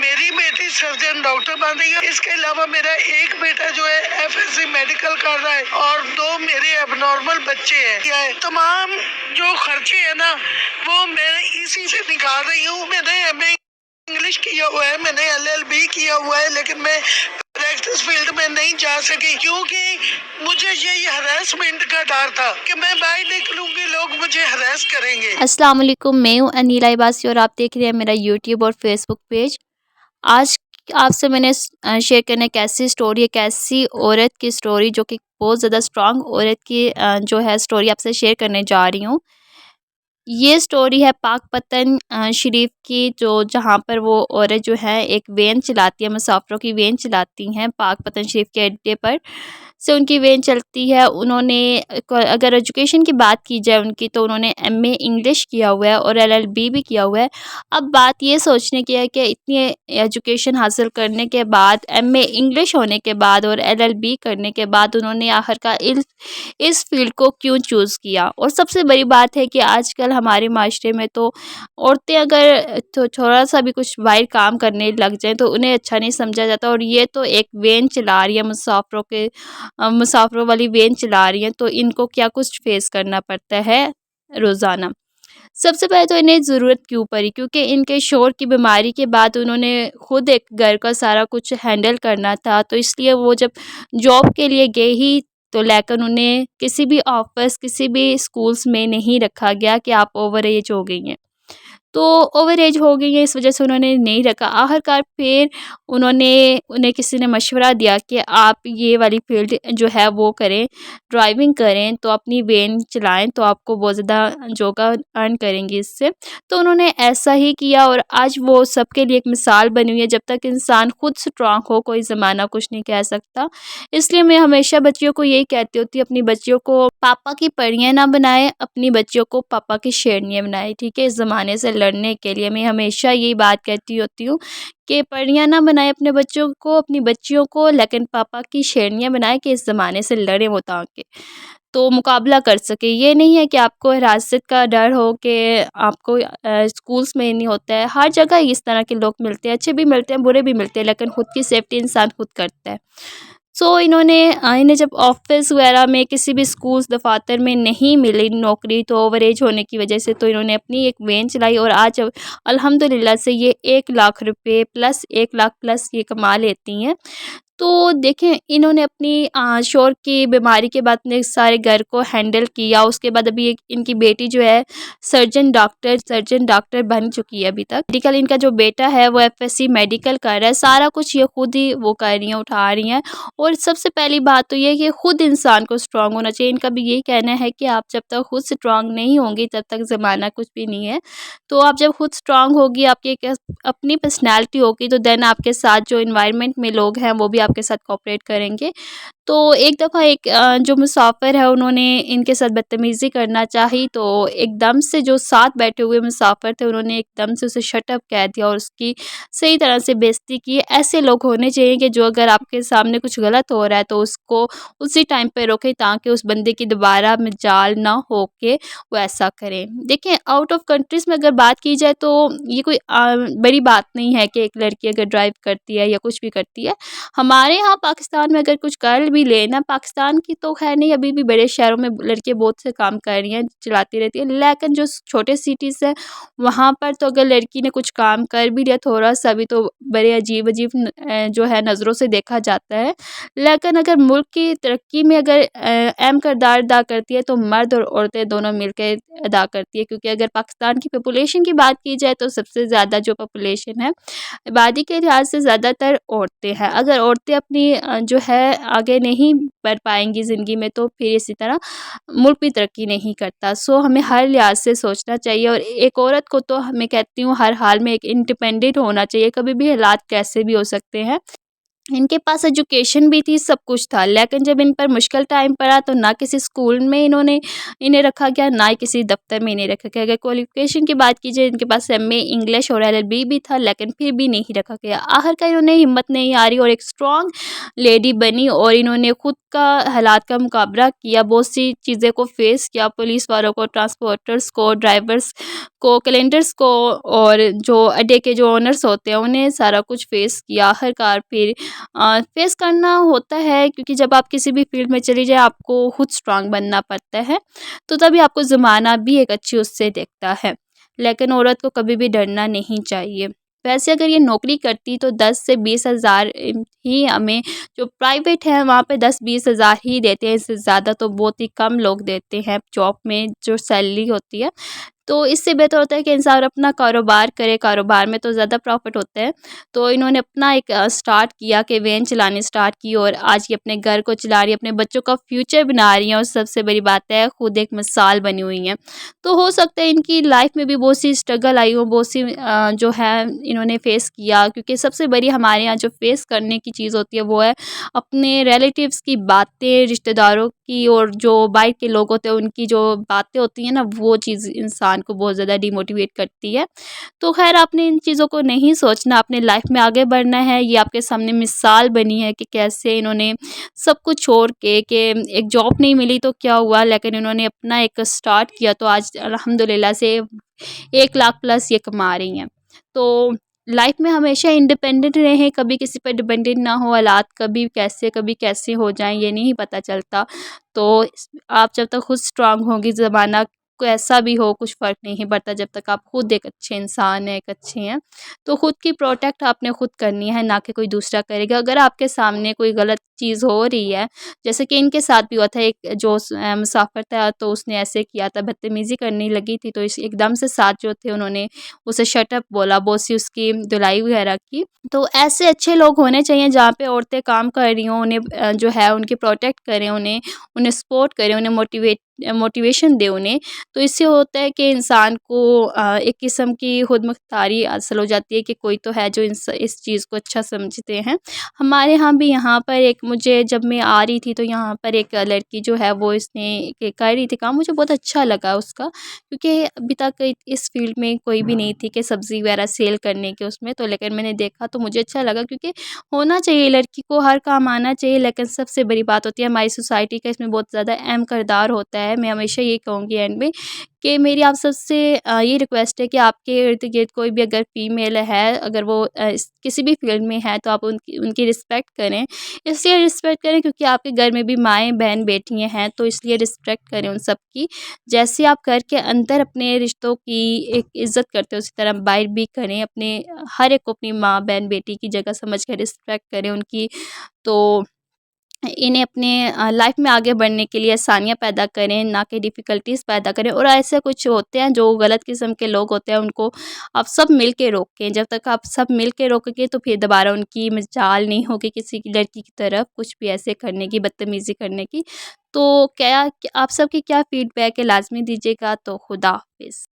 मेरी बेटी surgeon doctor बन रही है। इसके अलावा मेरा एक बेटा जो है FSC मेडिकल कर रहा है और 2 मेरे एबनॉर्मल बच्चे हैं। क्या है तमाम जो खर्चे है ना वो मैं इसी से निकाल रही हूँ। मैंने MA इंग्लिश किया हुआ है, मैंने LLB किया हुआ है, लेकिन मैं प्रैक्टिस फील्ड में नहीं जा सकी क्योंकि मुझे यही हरासमेंट का डर था कि मैं बाहर निकलूंगी लोग मुझे हरास करेंगे। अस्सलाम वालेकुम, मैं हूँ अनीला इबासी और आप देख रहे हैं मेरा यूट्यूब और फेसबुक पेज। आज आपसे मैंने शेयर करना है कैसी स्टोरी है, कैसी औरत की स्टोरी जो कि बहुत ज़्यादा स्ट्रांग औरत की जो है स्टोरी आपसे शेयर करने जा रही हूँ। ये स्टोरी है पाकपतन शरीफ की, जो जहाँ पर वो औरत जो है एक वैन चलाती है, मुसाफिरों की वैन चलाती हैं पाकपतन शरीफ के अड्डे पर से उनकी वैन चलती है। उन्होंने अगर एजुकेशन की बात की जाए उनकी, तो उन्होंने MA इंग्लिश किया हुआ है और LLB भी किया हुआ है। अब बात ये सोचने की है कि इतनी एजुकेशन हासिल करने के बाद, MA इंग्लिश होने के बाद और LLB करने के बाद उन्होंने आखिरकार इस फील्ड को क्यों चूज़ किया। और सबसे बड़ी बात है कि आजकल हमारे माशरे में तो औरतें अगर तो थोड़ा सा भी कुछ बाहर काम करने लग जाएं तो उन्हें अच्छा नहीं समझा जाता, और ये तो एक वैन चला रही है, मुसाफिरों वाली वैन चला रही हैं, तो इनको क्या कुछ फेस करना पड़ता है रोज़ाना। सबसे पहले तो इन्हें ज़रूरत क्यों पड़ी, क्योंकि इनके शौहर की बीमारी के बाद उन्होंने खुद एक घर का सारा कुछ हैंडल करना था, तो इसलिए वो जब जॉब के लिए गए ही तो लेकिन उन्हें किसी भी ऑफिस, किसी भी स्कूल्स में नहीं रखा गया कि आप ओवर एज हो गई हैं। तो ओवर एज हो गई है, इस वजह से उन्होंने नहीं रखा। आखिरकार फिर उन्हें किसी ने मशवरा दिया कि आप ये वाली फील्ड जो है वो करें, ड्राइविंग करें, तो अपनी वैन चलाएं तो आपको बहुत ज़्यादा जोगा अर्न करेंगी इससे। तो उन्होंने ऐसा ही किया और आज वो सबके लिए एक मिसाल बनी हुई है। जब तक इंसान खुद स्ट्रांग हो कोई ज़माना कुछ नहीं कह सकता। इसलिए मैं हमेशा बच्चियों को यही कहती होती हूँ, अपनी बच्चियों को पापा की परियां ना बनाए, अपनी बच्चियों को पापा की शेरनियाँ बनाए। ठीक है, इस ज़माने से लड़ने के लिए मैं हमेशा यही बात कहती होती हूँ कि परियां ना बनाए अपने बच्चों को, अपनी बच्चियों को, लेकिन पापा की शेरनियाँ बनाए कि इस ज़माने से लड़े वो ताकि तो मुकाबला कर सके। ये नहीं है कि आपको हिरासत का डर हो कि आपको स्कूल्स में नहीं होता है। हर जगह इस तरह के लोग मिलते हैं, अच्छे भी मिलते हैं, बुरे भी मिलते हैं, लेकिन खुद की सेफ्टी इंसान खुद करता है। सो इन्हें जब ऑफिस वगैरह में, किसी भी स्कूल्स दफातर में नहीं मिली नौकरी, तो ओवर एज होने की वजह से, तो इन्होंने अपनी एक वैन चलाई और आज अल्हम्दुलिल्लाह से ये 1 लाख रुपए प्लस 1 लाख प्लस ये कमा लेती हैं। तो देखें, इन्होंने अपनी शौहर की बीमारी के बाद अपने सारे घर को हैंडल किया। उसके बाद अभी एक इनकी बेटी जो है सर्जन डॉक्टर बन चुकी है अभी तक। मेडिकल इनका जो बेटा है वो FSC मेडिकल कर रहा है। सारा कुछ ये खुद ही वो कर रही हैं, उठा रही हैं। और सबसे पहली बात तो ये है कि खुद इंसान को स्ट्रांग होना चाहिए। इनका भी यही कहना है कि आप जब तक खुद स्ट्रांग नहीं होंगी तब तक ज़माना कुछ भी नहीं है। तो आप जब खुद स्ट्रांग होगी, आपकी एक अपनी पर्सनैलिटी होगी, तो देन आपके साथ जो इन्वायरमेंट में लोग हैं वो भी आपके साथ कोऑपरेट करेंगे। तो एक दफ़ा एक जो मुसाफिर है उन्होंने इनके साथ बदतमीज़ी करना चाही, तो एकदम से जो साथ बैठे हुए मुसाफिर थे उन्होंने एकदम से उसे शट अप कह दिया और उसकी सही तरह से बेइज़्ज़ती की। ऐसे लोग होने चाहिए कि जो अगर आपके सामने कुछ गलत हो रहा है तो उसको उसी टाइम पे रोकें, ताकि उस बंदे की दोबारा मजाल ना हो के वो ऐसा करें। देखिए, आउट ऑफ कंट्रीज़ में अगर बात की जाए तो ये कोई बड़ी बात नहीं है कि एक लड़की अगर ड्राइव करती है या कुछ भी करती है। हमारे यहाँ पाकिस्तान में अगर कुछ कर भी ले ना, पाकिस्तान की तो खैर नहीं, अभी भी बड़े शहरों में लड़कियाँ बहुत से काम कर रही हैं, चलाती रहती है, लेकिन जो छोटे सिटीज़ है वहाँ पर तो अगर लड़की ने कुछ काम कर भी लिया थोड़ा सा भी, तो बड़े अजीब अजीब जो है नज़रों से देखा जाता है। लेकिन अगर मुल्क की तरक्की में अगर अहम किरदार अदा करती है तो मर्द और औरतें दोनों मिलकर अदा करती है, क्योंकि अगर पाकिस्तान की पॉपुलेशन की बात की जाए तो सबसे ज़्यादा जो पॉपुलेशन है आबादी के लिहाज से ज़्यादातर औरतें हैं। अगर औरतें अपनी जो है आगे नहीं बढ़ पाएंगी ज़िंदगी में, तो फिर इसी तरह मुल्क भी तरक्की नहीं करता। सो हमें हर लिहाज से सोचना चाहिए, और एक औरत को तो मैं कहती हूँ हर हाल में एक इंडिपेंडेंट होना चाहिए। कभी भी हालात कैसे भी हो सकते हैं। इनके पास एजुकेशन भी थी, सब कुछ था, लेकिन जब इन पर मुश्किल टाइम पड़ा तो ना किसी स्कूल में इन्हें रखा गया, ना ही किसी दफ्तर में इन्हें रखा गया। अगर क्वालिफिकेशन की बात की जाए, इनके पास MA इंग्लिश और LLB भी था, लेकिन फिर भी नहीं रखा गया। आखिरकार इन्होंने हिम्मत नहीं हारी और एक स्ट्रॉन्ग लेडी बनी, और इन्होंने खुद का हालात का मुकाबला किया, बहुत सी चीज़ें को फेस किया, पुलिस वालों को, ट्रांसपोर्टर्स को, ड्राइवर्स को, कैलेंडर्स को और जो अड्डे के जो ओनर्स होते हैं उन्हें सारा कुछ फेस किया। हर कार फिर फेस करना होता है, क्योंकि जब आप किसी भी फील्ड में चली जाए आपको खुद स्ट्रांग बनना पड़ता है, तो तभी आपको ज़माना भी एक अच्छी उससे देखता है। लेकिन औरत को कभी भी डरना नहीं चाहिए। वैसे अगर ये नौकरी करती तो 10 से 20 हज़ार ही हमें, जो प्राइवेट है वहाँ पे 10-20 हज़ार ही देते हैं, इससे ज़्यादा तो बहुत ही कम लोग देते हैं जॉब में जो सैलरी होती है। तो इससे बेहतर होता है कि इंसान अपना कारोबार करे, कारोबार में तो ज़्यादा प्रॉफिट होता है। तो इन्होंने अपना एक स्टार्ट किया कि वैन चलानी स्टार्ट की और आज ये अपने घर को चला रही है, अपने बच्चों का फ्यूचर बना रही हैं और सबसे बड़ी बात है खुद एक मिसाल बनी हुई हैं। तो हो सकता है इनकी लाइफ में भी बहुत सी स्ट्रगल आई हो, बहुत सी जो है इन्होंने फेस किया, क्योंकि सबसे बड़ी हमारे यहाँ जो फेस करने की चीज़ होती है वो है अपने रिलेटिव्स की बातें, रिश्तेदारों की, और जो बाहर के लोग होते हैं उनकी जो बातें होती हैं ना, वो चीज़ इंसान को बहुत ज़्यादा डिमोटिवेट करती है। तो खैर आपने इन चीज़ों को नहीं सोचना, अपने लाइफ में आगे बढ़ना है। ये आपके सामने मिसाल बनी है कि कैसे इन्होंने सब कुछ छोड़ के, कि एक जॉब नहीं मिली तो क्या हुआ, लेकिन इन्होंने अपना एक स्टार्ट किया तो आज अल्हम्दुलिल्लाह से 1 लाख प्लस ये कमा रही हैं। तो लाइफ में हमेशा इंडिपेंडेंट रहें, कभी किसी पर डिपेंडेंट ना हो। हालात कभी कैसे हो जाएँ ये नहीं पता चलता। तो आप जब तक खुद स्ट्रांग होंगी, ज़माना कैसा भी हो कुछ फ़र्क नहीं पड़ता, जब तक आप खुद एक अच्छे इंसान हैं, एक अच्छे हैं। तो खुद की प्रोटेक्ट आपने खुद करनी है, ना कि कोई दूसरा करेगा। अगर आपके सामने कोई गलत चीज़ हो रही है, जैसे कि इनके साथ भी हुआ था, एक जो मुसाफ़िर था तो उसने ऐसे किया था, बदतमीज़ी करने लगी थी, तो इस एकदम से साथ जो थे उन्होंने उसे शट अप बोला, बहुत सी उसकी धुलाई वगैरह की। तो ऐसे अच्छे लोग होने चाहिए जहाँ पे औरतें काम कर रही हों, उन्हें जो है उनकी प्रोटेक्ट करें, उन्हें उन्हें सपोर्ट करें, उन्हें मोटिवेशन दें उन्हें। तो इससे होता है कि इंसान को एक किस्म की खुद मुख्तारी हासिल हो जाती है कि कोई तो है जो इस चीज़ को अच्छा समझते हैं। हमारे यहाँ भी, यहाँ पर एक, मुझे जब मैं आ रही थी तो यहाँ पर एक लड़की जो है वो इसने कर रही थी काम, मुझे बहुत अच्छा लगा उसका, क्योंकि अभी तक इस फील्ड में कोई भी नहीं थी कि सब्ज़ी वगैरह सेल करने के उसमें, तो लेकिन मैंने देखा तो मुझे अच्छा लगा, क्योंकि होना चाहिए, लड़की को हर काम आना चाहिए। लेकिन सबसे बड़ी बात होती है हमारी सोसाइटी का इसमें बहुत ज़्यादा अहम किरदार होता है। मैं हमेशा ये कहूँगी एंड में कि मेरी आप सबसे ये रिक्वेस्ट है कि आपके इर्द-गिर्द कोई भी अगर फीमेल है, अगर वो किसी भी फील्ड में है, तो आप उनकी उनकी रिस्पेक्ट करें। इसलिए रिस्पेक्ट करें क्योंकि आपके घर में भी माएँ, बहन, बेटियाँ हैं, तो इसलिए रिस्पेक्ट करें उन सब की। जैसे आप घर के अंदर अपने रिश्तों की एक इज़्ज़त करते हो, उसी तरह बाहर भी करें। अपने हर एक को अपनी माँ, बहन, बेटी की जगह समझ कर रिस्पेक्ट करें उनकी। तो इन्हें अपने लाइफ में आगे बढ़ने के लिए आसानियाँ पैदा करें, ना कि डिफ़िकल्टीज़ पैदा करें। और ऐसे कुछ होते हैं जो गलत किस्म के लोग होते हैं, उनको आप सब मिल के रोकें। जब तक आप सब मिल के रोकेंगे तो फिर दोबारा उनकी मजाल नहीं होगी किसी की लड़की की तरफ कुछ भी ऐसे करने की, बदतमीज़ी करने की। तो क्या आप सबकी क्या फ़ीडबैक है, लाज़मी दीजिएगा। तो खुदा हाफ़िज़।